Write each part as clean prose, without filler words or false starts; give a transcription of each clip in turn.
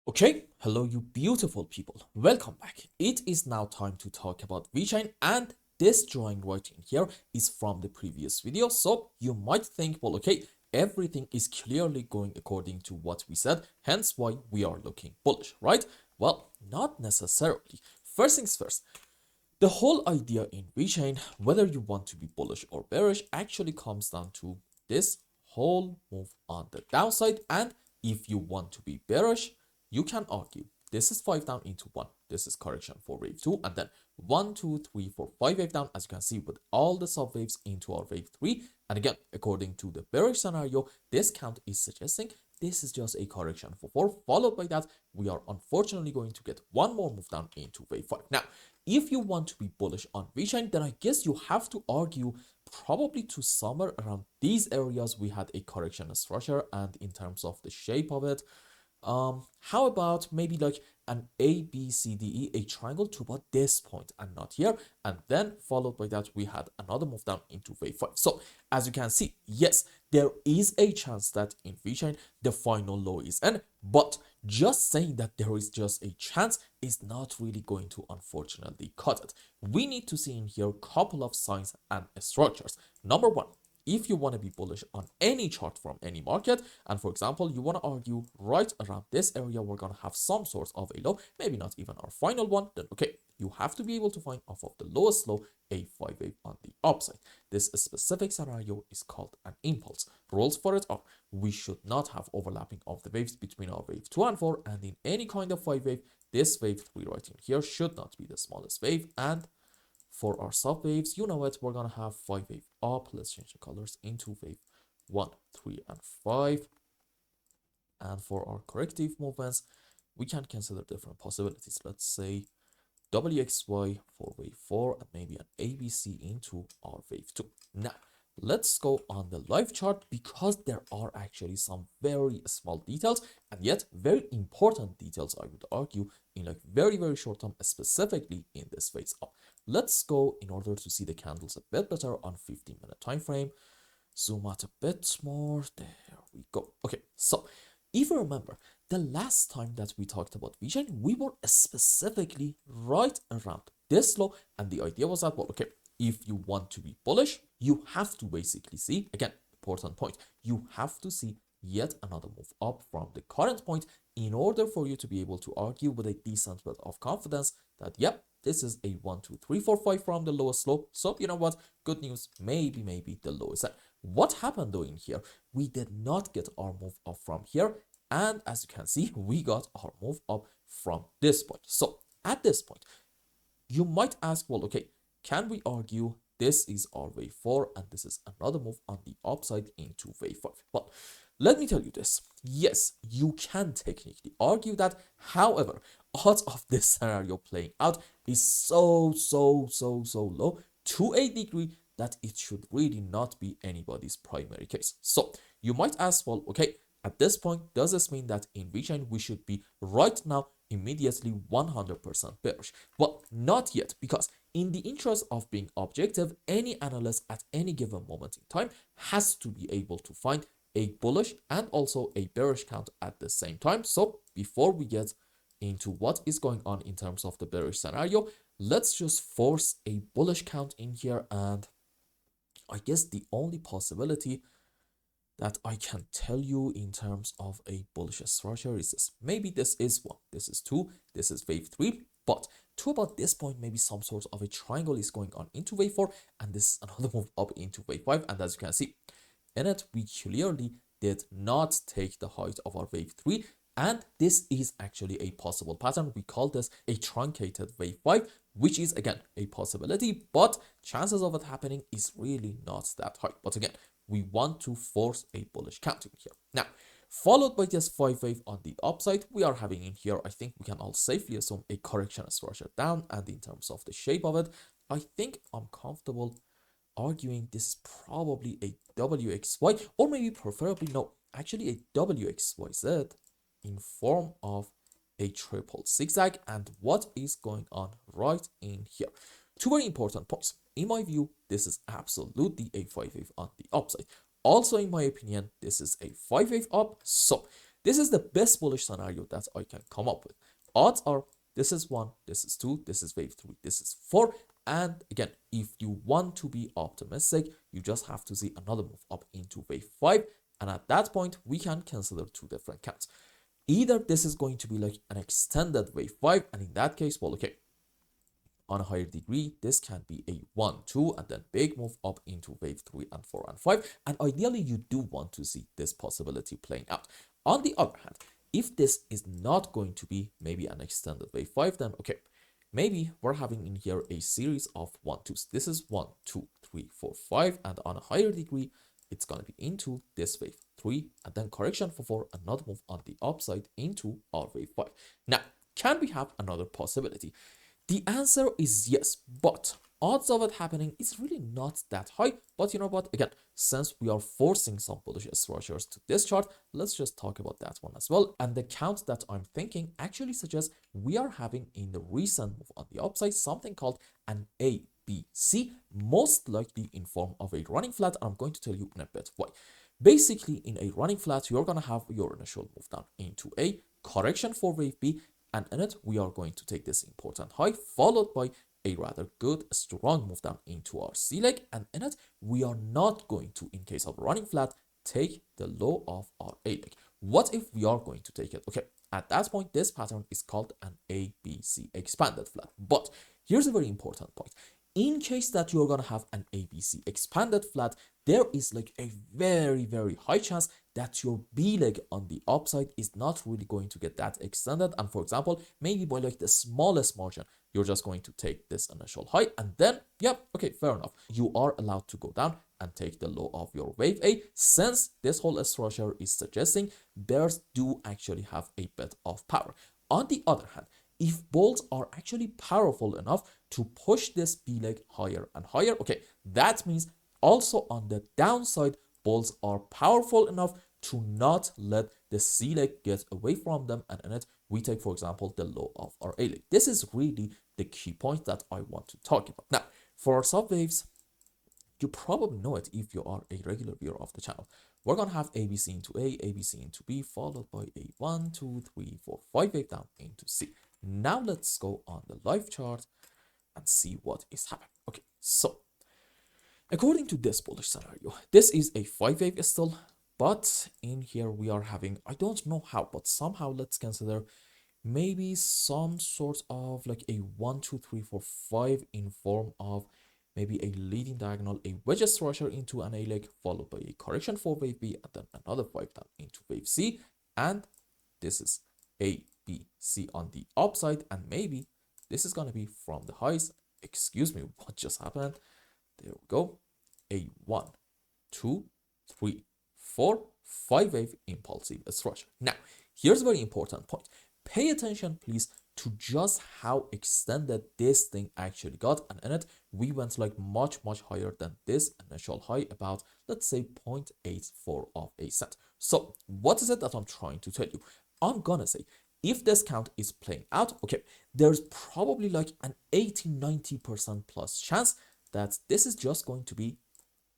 Okay, hello you beautiful people. Welcome back. It is now time to talk about VeChain, and this drawing right in here is from the previous video. So you might think, well, okay, everything is clearly going according to what we said, hence why we are looking bullish, right? Well, not necessarily. First things first, the whole idea in VeChain, whether you want to be bullish or bearish, actually comes down to this whole move on the downside. And if you want to be bearish, you can argue this is 5 down into 1. This is correction for wave 2. And then 1, 2, 3, 4, 5 wave down, as you can see, with all the sub waves into our wave 3. And again, according to the bearish scenario, this count is suggesting this is just a correction for 4. Followed by that, we are unfortunately going to get one more move down into wave 5. Now, if you want to be bullish on VeChain, then I guess you have to argue probably to somewhere around these areas we had a correction structure, and in terms of the shape of it, how about maybe like an A, B, C, D, E, a triangle to about this point and not here, and then followed by that we had another move down into wave 5. So as you can see, yes, there is a chance that in VeChain the final low is N, but just saying that there is just a chance is not really going to unfortunately cut it. We need to see in here a couple of signs and structures. Number one, if you want to be bullish on any chart from any market, and for example, you want to argue right around this area, we're going to have some sort of a low, maybe not even our final one, then okay, you have to be able to find off of the lowest low a 5 wave on the upside. This specific scenario is called an impulse. Rules for it are, we should not have overlapping of the waves between our wave 2 and 4, and in any kind of 5 wave, this wave 3 right in here should not be the smallest wave. And for our sub waves, you know it, we're gonna have 5 wave up. Let's change the colors into wave 1, 3, and 5. And for our corrective movements, we can consider different possibilities. Let's say WXY for wave 4 and maybe an ABC into our wave 2. Now, let's go on the live chart, because there are actually some very small details and yet very important details, I would argue, in like very short term, specifically in this phase up. Let's go in order to see the candles a bit better on 15-minute time frame. Zoom out a bit more. There we go. Okay, so if you remember, the last time that we talked about VeChain, we were specifically right around this low, and the idea was that, well, okay, if you want to be bullish, you have to basically see, again, important point, you have to see yet another move up from the current point in order for you to be able to argue with a decent bit of confidence that, yep, this is a 1, 2, 3, 4, 5 from the lowest low. So you know what, good news, maybe the lowest. What happened though in here, we did not get our move up from here, and as you can see, we got our move up from this point. So at this point, you might ask, well, okay, can we argue this is our wave 4 and this is another move on the upside into wave 5? Well, let me tell you this. Yes, you can technically argue that. However, odds of this scenario playing out is so low to a degree that it should really not be anybody's primary case. So you might ask, well, okay, at this point, does this mean that in VeChain we should be right now immediately 100% bearish? Well, not yet, because in the interest of being objective, any analyst at any given moment in time has to be able to find a bullish and also a bearish count at the same time. So before we get into what is going on in terms of the bearish scenario, let's just force a bullish count in here. And I guess the only possibility that I can tell you in terms of a bullish structure is this. Maybe this is 1, this is 2, this is wave 3, but to about this point, maybe some sort of a triangle is going on into wave 4, and this is another move up into wave 5. And as you can see, in it, we clearly did not take the height of our wave 3, and this is actually a possible pattern. We call this a truncated wave 5, which is again a possibility, but chances of it happening is really not that high. But again, we want to force a bullish counting here. Now, followed by this 5 wave on the upside, we are having in here, I think we can all safely assume a correction structure down. And in terms of the shape of it, I think I'm comfortable arguing this is probably a WXY, or maybe preferably, no, actually a WXYZ in form of a triple zigzag. And what is going on right in here? Two very important points. In my view, this is absolutely a 5 wave on the upside. Also, in my opinion, this is a 5 wave up. So This is the best bullish scenario that I can come up with. Odds are this is 1, this is 2, this is wave 3, this is 4. And again, if you want to be optimistic, you just have to see another move up into wave 5. And at that point, we can consider two different counts. Either this is going to be like an extended wave 5, and in that case, well, okay, on a higher degree, this can be a 1, 2, and then big move up into wave 3 and 4 and 5. And ideally, you do want to see this possibility playing out. On the other hand, if this is not going to be maybe an extended wave 5, then okay, maybe we're having in here a series of 1, 2s. This is 1, 2, 3, 4, 5, and on a higher degree, it's going to be into this wave 3, and then correction for 4, another move on the upside into our wave 5. Now, can we have another possibility? The answer is yes, but odds of it happening is really not that high. But you know what? Again, since we are forcing some bullish structures to this chart, let's just talk about that one as well. And the count that I'm thinking actually suggests we are having in the recent move on the upside something called an ABC, most likely in form of a running flat. I'm going to tell you in a bit why. Basically, in a running flat, you're going to have your initial move down into a correction for wave B, and in it, we are going to take this important high, followed by a rather good, strong move down into our C leg. And in it, we are not going to, in case of running flat, take the low of our A leg. What if we are going to take it? Okay, at that point, this pattern is called an ABC expanded flat. But here's a very important point. In case that you're going to have an ABC expanded flat, there is like a very, very high chance that your B leg on the upside is not really going to get that extended. And for example, maybe by like the smallest margin, you're just going to take this initial high. And then, yep, okay, fair enough. You are allowed to go down and take the low of your wave A, since this whole structure is suggesting bears do actually have a bit of power. On the other hand, if bulls are actually powerful enough to push this B leg higher and higher, okay, that means also on the downside, bulls are powerful enough to not let the C leg get away from them, and in it, we take, for example, the low of our A leg. This is really the key point that I want to talk about. Now, for our subwaves, you probably know it if you are a regular viewer of the channel. We're going to have ABC into A, ABC into B, followed by a 1, 2, 3, 4, 5 wave down into C. Now let's go on the live chart and see what is happening. Okay, so according to this bullish scenario, this is a 5 wave still, but in here we are having, I don't know how, but somehow let's consider maybe some sort of like a 1, 2, 3, 4, 5 in form of maybe a leading diagonal, a wedge structure into an A leg, followed by a correction for wave B, and then another 5 down into wave C, and this is A, B, C on the upside, and maybe this is going to be from the highs. Excuse me, what just happened? There we go. A 1, 2, 3, 4, 5 wave impulsive structure. Now, here's a very important point. Pay attention, please, to just how extended this thing actually got. And in it, we went like much higher than this initial high, about, let's say, 0.84 of a cent. So what is it that I'm trying to tell you? I'm gonna say, if this count is playing out, okay, there's probably like an 80-90% plus chance that this is just going to be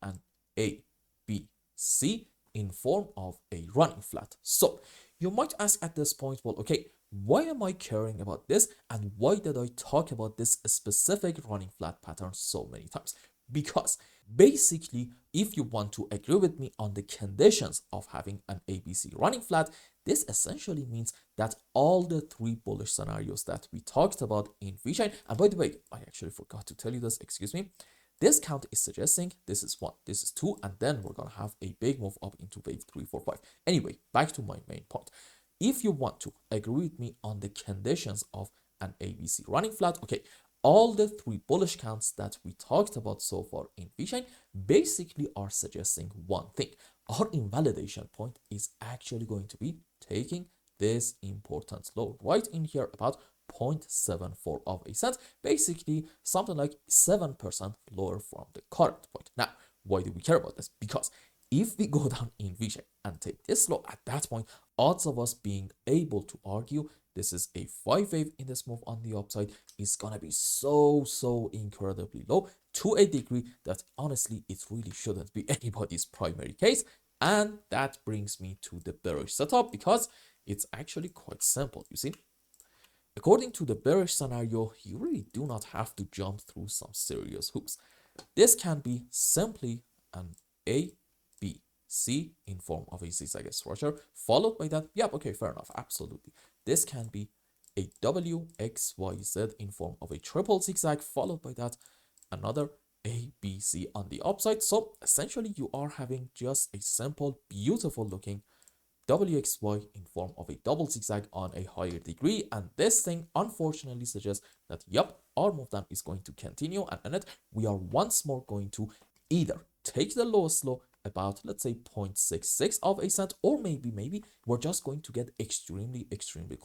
an A, B, C in form of a running flat. So you might ask at this point, well, okay, why am I caring about this, and why did I talk about this specific running flat pattern so many times? Because basically, if you want to agree with me on the conditions of having an ABC running flat, this essentially means that all the three bullish scenarios that we talked about in VECHAIN, and by the way, I actually forgot to tell you this, excuse me, this count is suggesting this is 1, this is 2, and then we're going to have a big move up into wave 3, 4, 5. Anyway, back to my main point. If you want to agree with me on the conditions of an ABC running flat, okay, all the three bullish counts that we talked about so far in VECHAIN basically are suggesting one thing. Our invalidation point is actually going to be taking this important low right in here, about 0.74 of a cent, basically something like 7% lower from the current point. Now, why do we care about this? Because if we go down in VECHAIN and take this low, at that point, odds of us being able to argue this is a 5 wave in this move on the upside is gonna be so incredibly low, to a degree that honestly it really shouldn't be anybody's primary case. And that brings me to the bearish setup because it's actually quite simple, you see. According to the bearish scenario, you really do not have to jump through some serious hoops. This can be simply an A, B, C in form of a zigzag structure, followed by that, yep, okay, fair enough, absolutely. This can be a W, X, Y, Z in form of a triple zigzag, followed by that another A, B, C on the upside. So essentially you are having just a simple, beautiful looking WXY in form of a double zigzag on a higher degree, and this thing unfortunately suggests that yep, our move down is going to continue, and in it we are once more going to either take the lowest low about, let's say, 0.66 of a cent, or maybe we're just going to get extremely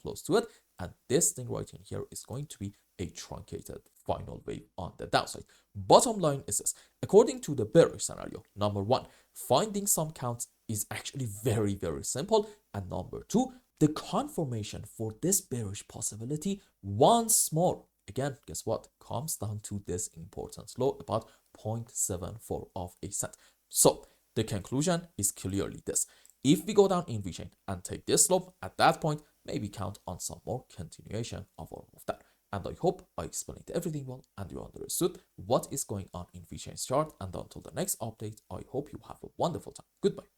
close to it, and this thing right in here is going to be a truncated final wave on the downside. Bottom line is this: according to the bearish scenario, number one, finding some counts is actually very simple, and number two, the confirmation for this bearish possibility once more, again, guess what, comes down to this important low about 0.74 of a cent. So the conclusion is clearly this: if we go down in VeChain and take this slope, at that point maybe count on some more continuation of our move down. And I hope I explained everything well and you understood what is going on in VeChain's chart. And until the next update, I hope you have a wonderful time. Goodbye.